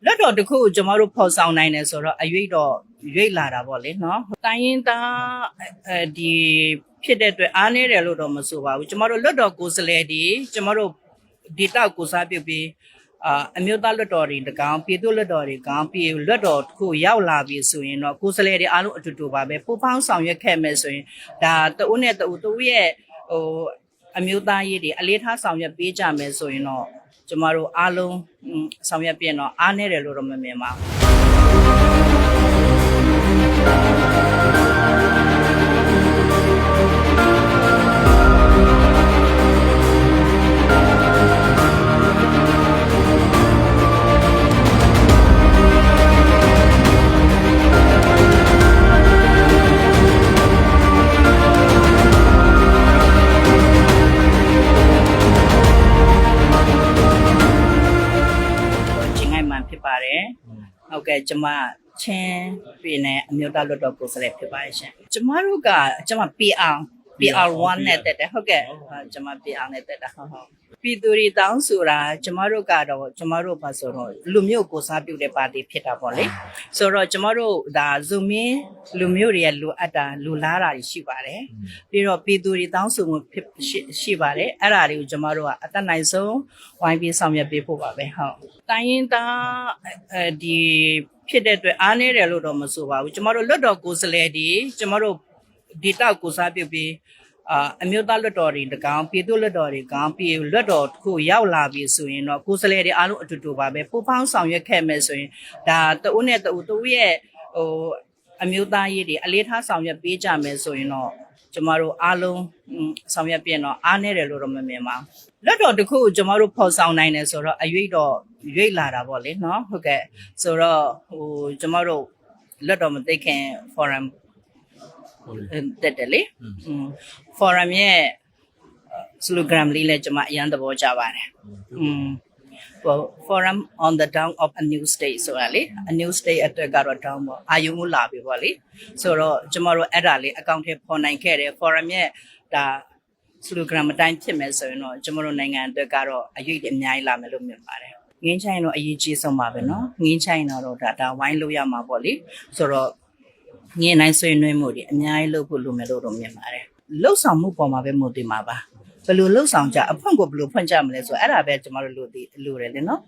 လက်တော်တစ်ခုကျမတို့ဖော်ဆောင်နိုင်တယ်ဆိုတော့အရွေ့တော့ရွေ့လာတာပေါ့လေနော်တိုင်းရင်းသားဒီဖြစ်တဲ့အတွက်အားနည်းတယ်လို့တော့မဆိုပါဘူးကျမတို့လက်တော်ကိုယ်စားလှယ်ဒီကျမတို့ဒေတာကိုစားပြုပြီးအမျိုးသားလွတ်တော်တွေတကောင်ပြည်သူ့လွတ်တော်တွေကောင်ပြည်လွတ်တော်တစ်ခုရောက်လာပြီဆိုရင်တော့ကိုယ်စားလှယ်တွေအားလုံးအတူတူပါပဲပူပေါင်းဆောင်ရွက်ခဲ့မယ်ဆိုရင်ဒါတဦးနဲ့တဦးရဲ့အမျိုးသားရေးတွေအလေးထားဆောင်ရွက်ပေးကြမယ်ဆိုရင်တော့ကျမတို့အားလုံးဆောင်ရွက်ပြင်တော့အားနည်းတယ်လို့တော့မမြင်ပါဖြစ်ပါတယ်ဟုတ်ကဲ့ကျမချင်းပြည်နယ်အမျိုးသားလွှတ်တော်ကိုယ်စားလှယ်ဖြစ်ပါတယ်ရှင်ကျမတို့ကကျမ PR1 နဲ့တက်တယ်ဟုတ်ကဲ့ကျမ PR နဲ့တက်တာဟုတ်ပြည်သူတွေတောင်းဆိုတာကျမတို့ကတော့ကျမတို့ပါဆိုတော့လူမျိုးကိုစားပြုတဲ့ပါတီဖြစ်တာပေါ့လေဆိုတော့ကျမတို့ဒါဇူမင်းလူမျိုးတွေရဲ့လူအပ်တာလူလားတာရှိပါတယ်ပြီးတော့ပြည်သူတွေတောင်းဆိုမှုရှိပါတယ်အဲ့ဒါတွေကိုကျမတို့ကအသက်နိုင်ဆုံးဝိုင်းပြီးဆောင်ရွက်ပေးဖို့ပါပဲဟုတ်တိုင်းရင်းသားဒီဖြစ်တဲ့အတွက်အားနည်းတယ်လို့တော့မဆိုပါဘူးကျမတို့လွတ်တော်ကိုယ်စားလှယ်ဒီကျမတို့ဒေတာကိုစားပြုပြီးအမျိုးသားလွတ်တော်တွေတကောင်ပြည်သူ့လွတ်တော်တွေကောင်ပြည်လွတ်တော်တစ်ခုရောက်လာပြီဆိုရင်တော့ကိုယ်စားလှယ်တွေအားလုံးအတူတူပါပဲပူပေါင်းဆောင်ရွက်ခဲ့မယ်ဆိုရင်ဒါတဦးနဲ့တဦးရဲ့အမျိုးသားရေးတွေအလေးထားဆောင်ရွက်ပေးကြမယ်ဆိုရင်တော့ကျမတို့အားလုံးဆောင်ရွက်ပြင်တော့အားနည်းတယ်လို့တော့မမြင်ပါဘူးလက်တော်တစ်ခုကျမတို့ဖော်ဆောင်နိုင်တယ်ဆိုတော့အရွေ့တော့ရွေ့လာတာပေါ့လေနော်ဟုတ်ကဲ့ဆိုတော့ကျမတို့လက်တော်မသိခင် forum တက်တယ်လေforum ရဲ့ slogan လေးလည်းကျွန်မအရန်သဘောကျပါတယ်forum on the dawn of a new state ဆိုတာလေ a new state အတွက်ကတော့ dawn ပေါ့အာယုံကိုလာပြီပေါ့လေဆိုတော့ကျွန်တော်တို့အဲ့ဒါလေးအကောင့်ထဲပေါ်နိုင်ခဲ့တယ် forum ရဲ့ဒါ slogan အတိုင်းဖြစ်မယ်ဆိုရင်တော့ကျွန်တော်တို့နိုင်ငံအတွက်ကတော့အရွေ့အများကြီးလာမယ်လို့မြင်ပါတယ်ငင်းချိုင်းတော့အရေးကြီးဆုံးပါပဲเนาะငင်းချိုင်းတော့ဒါဝိုင်းလို့ရမှာပေါ့လေဆိုတော့ငင်းနိုင်ဆွေးနွေးမှုတွေအများကြီးလုပ်ဖို့လိုမယ်လို့တော့မြင်ပါတယ်လှုပ်ဆောင်မှုပေါ်မှာပဲမူတည်မှာပါဘယ်လိုလှုပ်ဆောင်ကြအဖွင့်ကိုဘယ်လိုဖွင့်ကြမလဲဆိုအဲ့ဒါပဲကျွန်တော်တို့လိုတယ်လေနော်